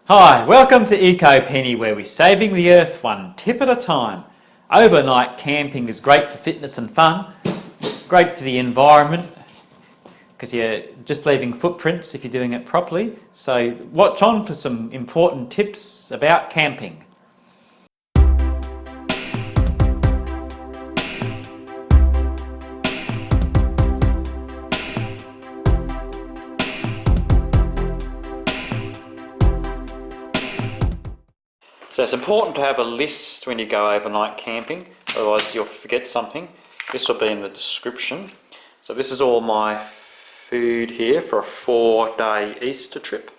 Hi, welcome to ecopenny, where we're saving the earth one tip at a time. Overnight camping is great for fitness and fun, great for the environment because you're just leaving footprints if you're doing it properly. So watch on for some important tips about camping. So it's important to have a list when you go overnight camping, otherwise you'll forget something. This will be in the description. So this is all my food here for a 4-day Easter trip.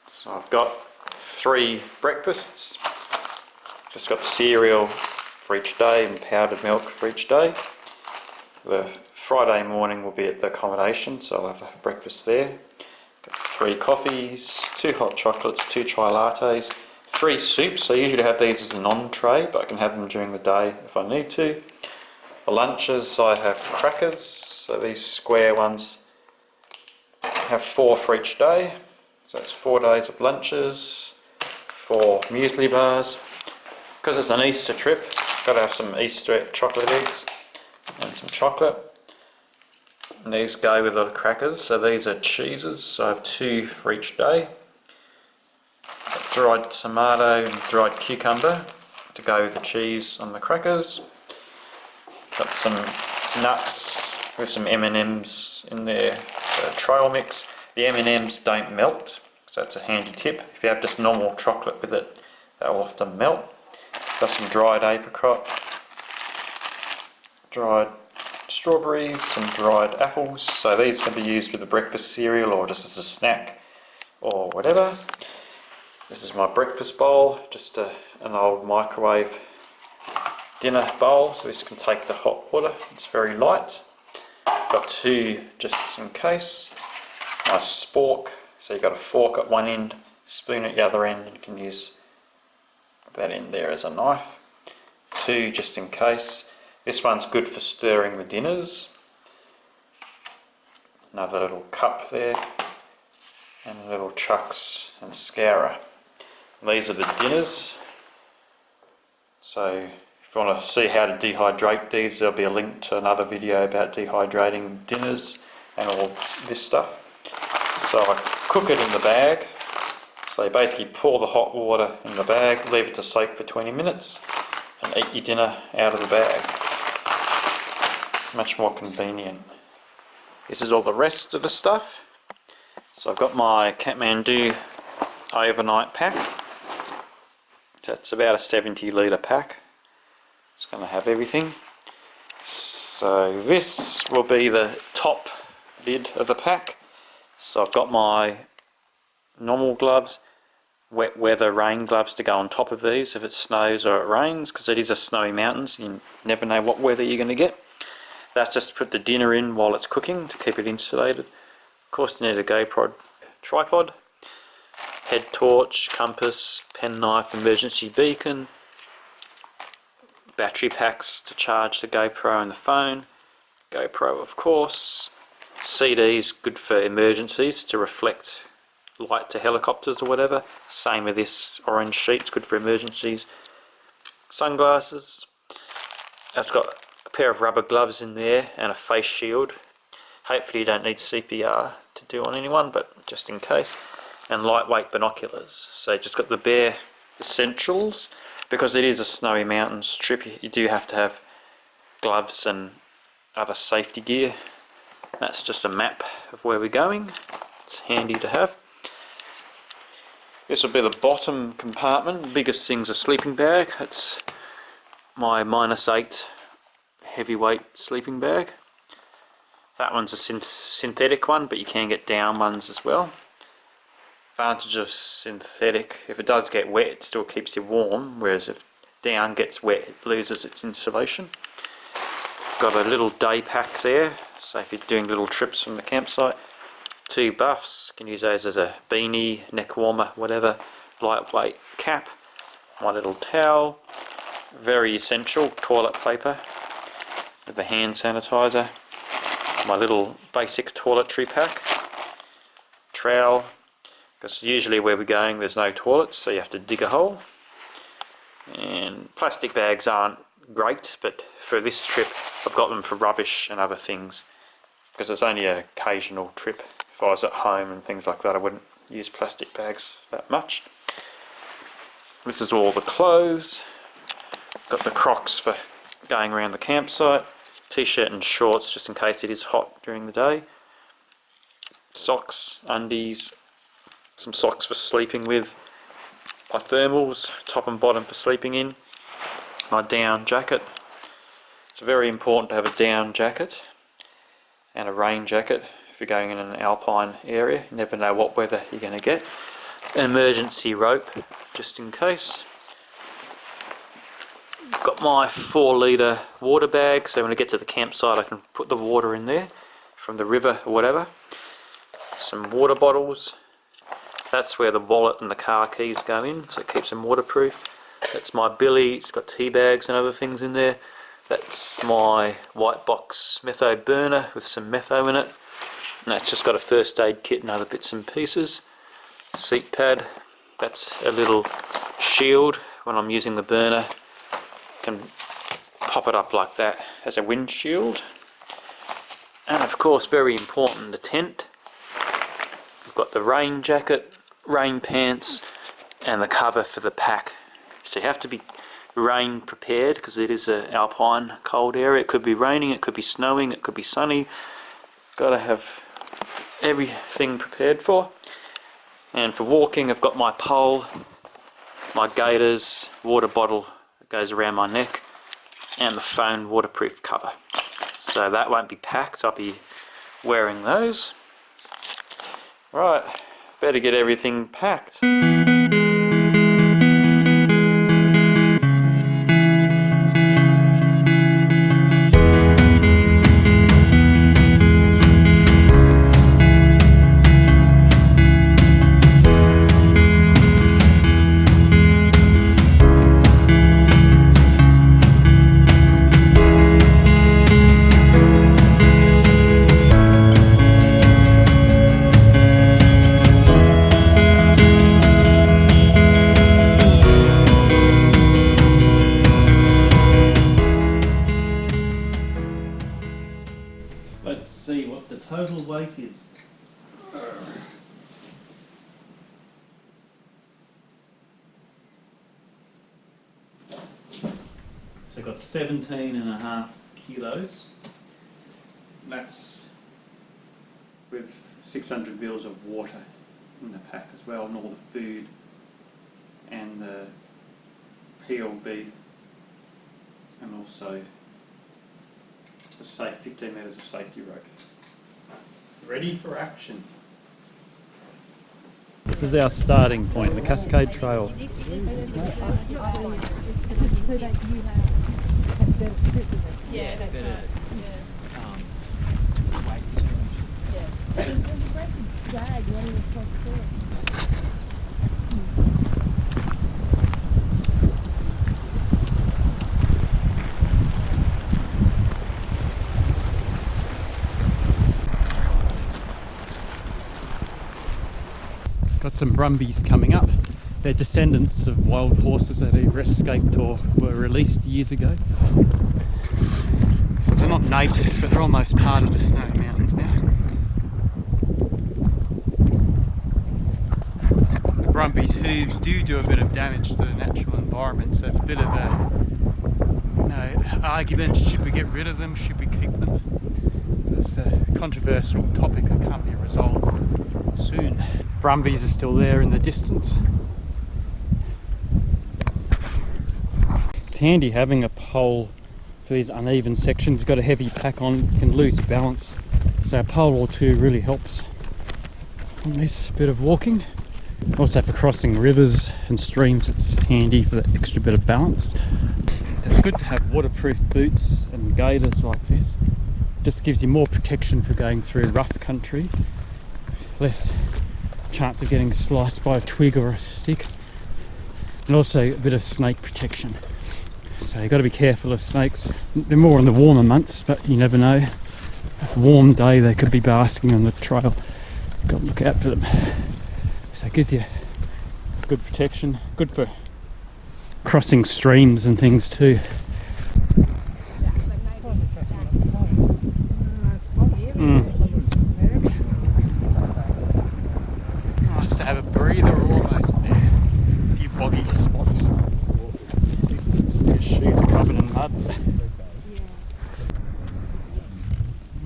So I've got 3 breakfasts, just got cereal for each day and powdered milk for each day. The Friday morning will be at the accommodation, so I'll have a breakfast there. Got 3 coffees, 2 hot chocolates, 2 chai lattes, 3 soups. I usually have these as an entree, but I can have them during the day if I need to. For lunches I have crackers, so these square ones have 4 for each day. So that's 4 days of lunches, 4 muesli bars. Because it's an Easter trip, got to have some Easter chocolate eggs and some chocolate. And these go with the crackers, so these are cheeses, so I have 2 for each day. Dried tomato and dried cucumber to go with the cheese on the crackers. Got some nuts with some M&Ms in there, trail mix. The M&Ms don't melt, so that's a handy tip. If you have just normal chocolate with it, that will often melt. Got some dried apricot, dried strawberries, some dried apples. So these can be used with the breakfast cereal or just as a snack or whatever. This is my breakfast bowl, just an old microwave dinner bowl, so this can take the hot water. It's very light. Got 2 just in case. Nice spork, so you've got a fork at one end, spoon at the other end, and you can use that end there as a knife. 2 just in case. This one's good for stirring the dinners. Another little cup there, and little chucks and scourer. These are the dinners, so if you want to see how to dehydrate these, there'll be a link to another video about dehydrating dinners and all this stuff. So I cook it in the bag, so you basically pour the hot water in the bag, leave it to soak for 20 minutes and eat your dinner out of the bag. Much more convenient. This is all the rest of the stuff. So I've got my Kathmandu overnight pack. That's about a 70 litre pack. It's going to have everything. So this will be the top lid of the pack. So I've got my normal gloves, wet weather rain gloves to go on top of these if it snows or it rains, because it is a snowy mountains. You never know what weather you're going to get. That's just to put the dinner in while it's cooking to keep it insulated. Of course you need a GoPro tripod, head torch, compass, penknife, emergency beacon, battery packs to charge the GoPro and the phone, GoPro of course, CDs good for emergencies to reflect light to helicopters or whatever, same with this orange sheet, it's good for emergencies, sunglasses. It's got a pair of rubber gloves in there and a face shield. Hopefully you don't need CPR to do on anyone, but just in case. And lightweight binoculars. So just got the bare essentials. Because it is a snowy mountains trip, you do have to have gloves and other safety gear. That's just a map of where we're going. It's handy to have. This will be the bottom compartment. The biggest thing's a sleeping bag. It's my -8 heavyweight sleeping bag. That one's a synthetic one, but you can get down ones as well. Advantage of synthetic, if it does get wet it still keeps you warm, whereas if down gets wet it loses its insulation. Got a little day pack there, so if you're doing little trips from the campsite. 2 buffs, can use those as a beanie, neck warmer, whatever. Lightweight cap, my little towel, very essential toilet paper with the hand sanitizer, my little basic toiletry pack, trowel, because usually where we're going there's no toilets, so you have to dig a hole. And plastic bags aren't great, but for this trip I've got them for rubbish and other things, because it's only an occasional trip. If I was at home and things like that, I wouldn't use plastic bags that much. This is all the clothes. Got the Crocs for going around the campsite. T-shirt and shorts just in case it is hot during the day. Socks, undies, some socks for sleeping with. My thermals, top and bottom for sleeping in. My down jacket. It's very important to have a down jacket and a rain jacket if you're going in an alpine area. You never know what weather you're going to get. An emergency rope just in case. Got my 4-litre water bag, so when I get to the campsite I can put the water in there from the river or whatever. Some water bottles. That's where the wallet and the car keys go in, so it keeps them waterproof. That's my billy, it's got tea bags and other things in there. That's my white box metho burner with some metho in it. And that's just got a first aid kit and other bits and pieces. Seat pad, that's a little shield when I'm using the burner. Can pop it up like that as a windshield. And of course, very important, the tent. We've got the rain jacket, rain pants, and the cover for the pack. So you have to be rain prepared because it is an alpine cold area. It could be raining, it could be snowing, it could be sunny. Got to have everything prepared for. And for walking, I've got my pole, my gaiters, water bottle that goes around my neck, and the phone waterproof cover. So that won't be packed, I'll be wearing those. Right, better get everything packed. Let's see what the total weight is. So I've got 17.5 kilos. That's with 600 mils of water in the pack as well, and all the food and the PLB, and also the safe 15 metres of safety rope. Ready for action. This is our starting point, the Cascade Trail. Yeah, that's right. Got some brumbies coming up. They're descendants of wild horses that either escaped or were released years ago. So they're not native, but they're almost part of the Snowy Mountains now. The brumbies' hooves do a bit of damage to the natural environment, so it's a bit of a argument, should we get rid of them, should we keep them? It's a controversial topic that can't be resolved soon. Brumbies are still there in the distance. It's handy having a pole for these uneven sections. You've got a heavy pack on, you can lose balance. So a pole or two really helps on this bit of walking. Also for crossing rivers and streams, it's handy for that extra bit of balance. It's good to have waterproof boots and gaiters like this. Just gives you more protection for going through rough country. Less chance of getting sliced by a twig or a stick, and also a bit of snake protection. So you've got to be careful of snakes. They're more in the warmer months, but you never know. A warm day they could be basking on the trail. Got to look out for them. So it gives you good protection, good for crossing streams and things too. Nice to have a breather almost there. A few boggy spots. Your shoes are covered in mud.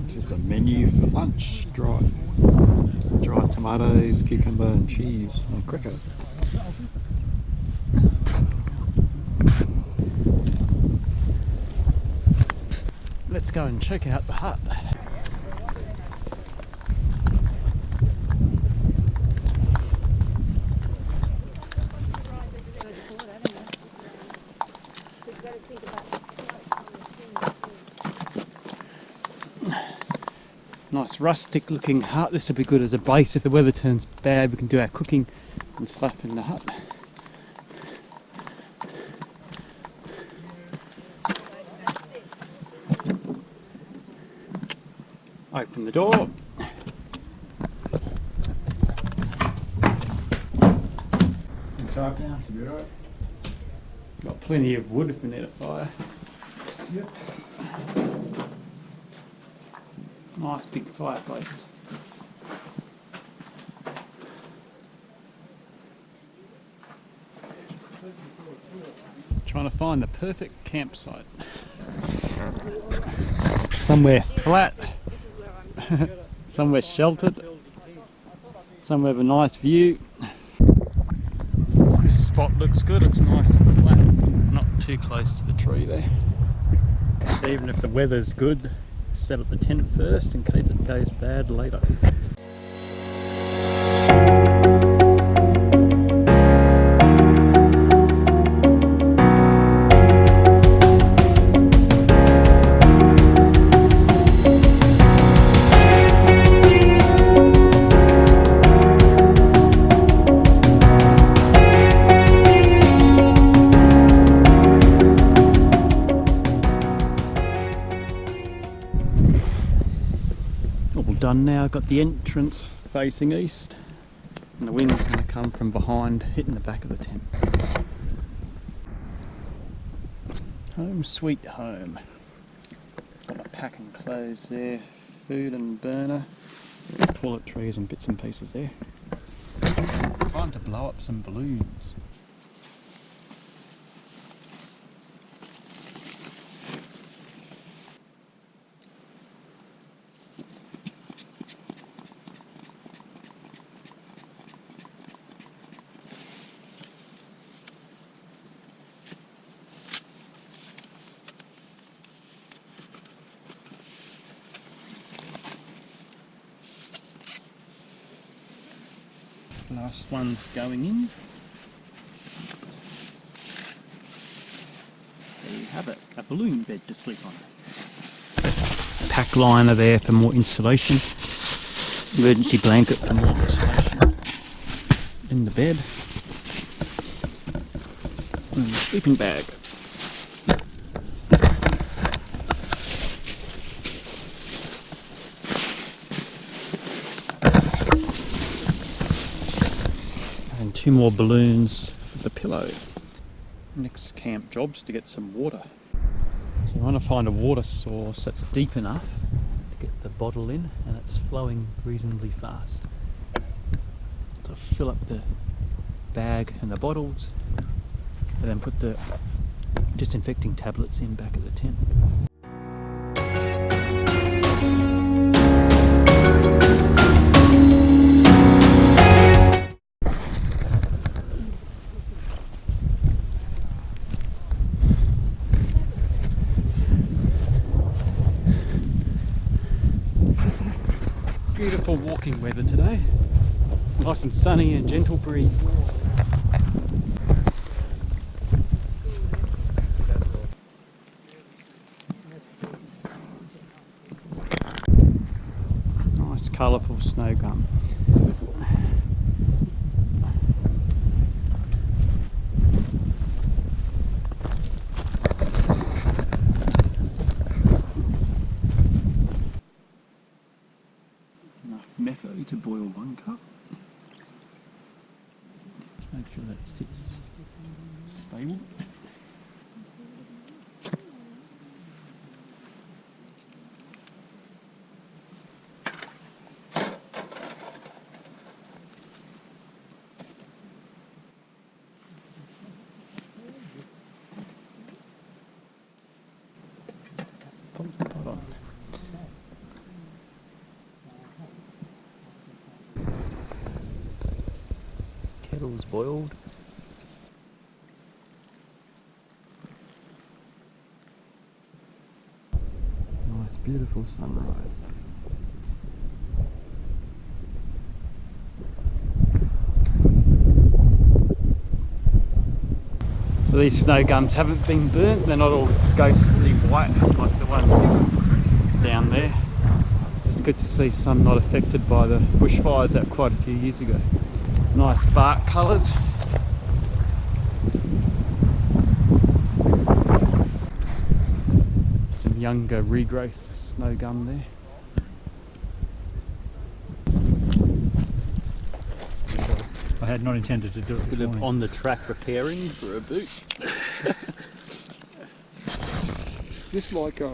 Just a menu for lunch. Dry tomatoes, cucumber and cheese and cricket. Let's go and check out the hut. Nice rustic looking hut. This will be good as a base if the weather turns bad. We can do our cooking and stuff in the hut. Open the door. Got plenty of wood if we need a fire. Yep. Nice big fireplace. Trying to find the perfect campsite. Somewhere flat, somewhere sheltered, somewhere with a nice view. This spot looks good, it's nice and flat, not too close to the tree there. Even if the weather's good, set up the tent first in case it goes bad later. Done now. Got the entrance facing east and the wind's going to come from behind, hitting the back of the tent. Home sweet home. Got my packing clothes there, food and burner, toiletries and bits and pieces there. Time to blow up some balloons. Last one going in. There you have it, a balloon bed to sleep on. Pack liner there for more insulation. Emergency blanket for more insulation in the bed. And the sleeping bag. And 2 more balloons for the pillow. Next camp job's to get some water. So you want to find a water source that's deep enough to get the bottle in and it's flowing reasonably fast. So fill up the bag and the bottles and then put the disinfecting tablets in back of the tent. Beautiful walking weather today. Nice and sunny and gentle breeze. Nice colourful snow gum. Enough metho to boil 1 cup. Make sure that sits stable. Put the pot on. Kettle's boiled. Nice, beautiful sunrise. So these snow gums haven't been burnt, they're not all ghostly white like the ones down there. So it's good to see some not affected by the bushfires that quite a few years ago. Nice bark colours. Some younger regrowth snow gum there. I had not intended to do it this Bit of morning. on the track repairing for a boot. This like a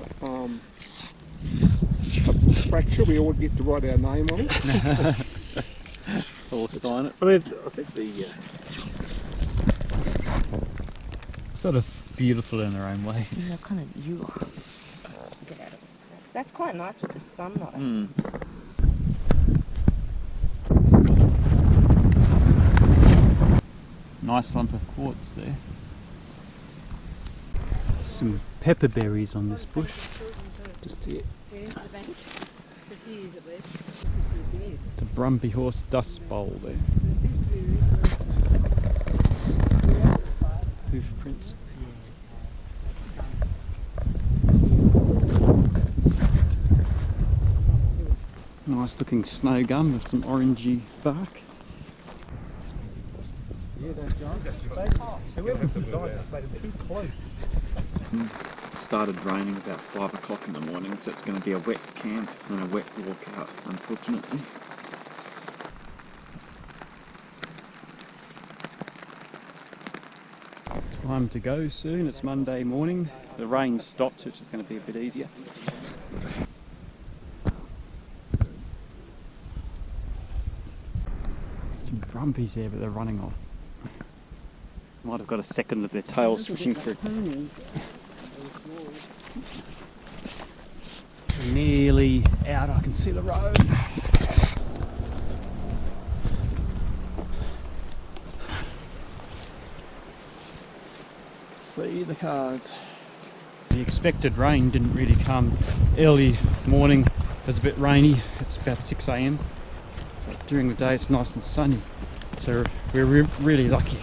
fracture we all get to write our name on it. Or sign it. I think the Sort of beautiful in their own way. Yeah, kind of you get out of this. That's quite nice with the sun though. Mm. Nice lump of quartz there. Some pepper berries on this bush. Just here. There's the bench, for years at least. The Brumby Horse Dust Bowl there. Hoof prints. Nice looking snow gum with some orangey bark. It started raining about 5 o'clock in the morning, so it's going to be a wet camp and a wet walkout, unfortunately. Time to go soon. It's Monday morning. The rain stopped, so it's just going to be a bit easier. Some brumbies there, but they're running off. Might have got a second of their tails swishing through. Nearly out, I can see the road. See the cars. The expected rain didn't really come. Early morning it was a bit rainy. It's about 6 AM. During the day it's nice and sunny. So we're really lucky.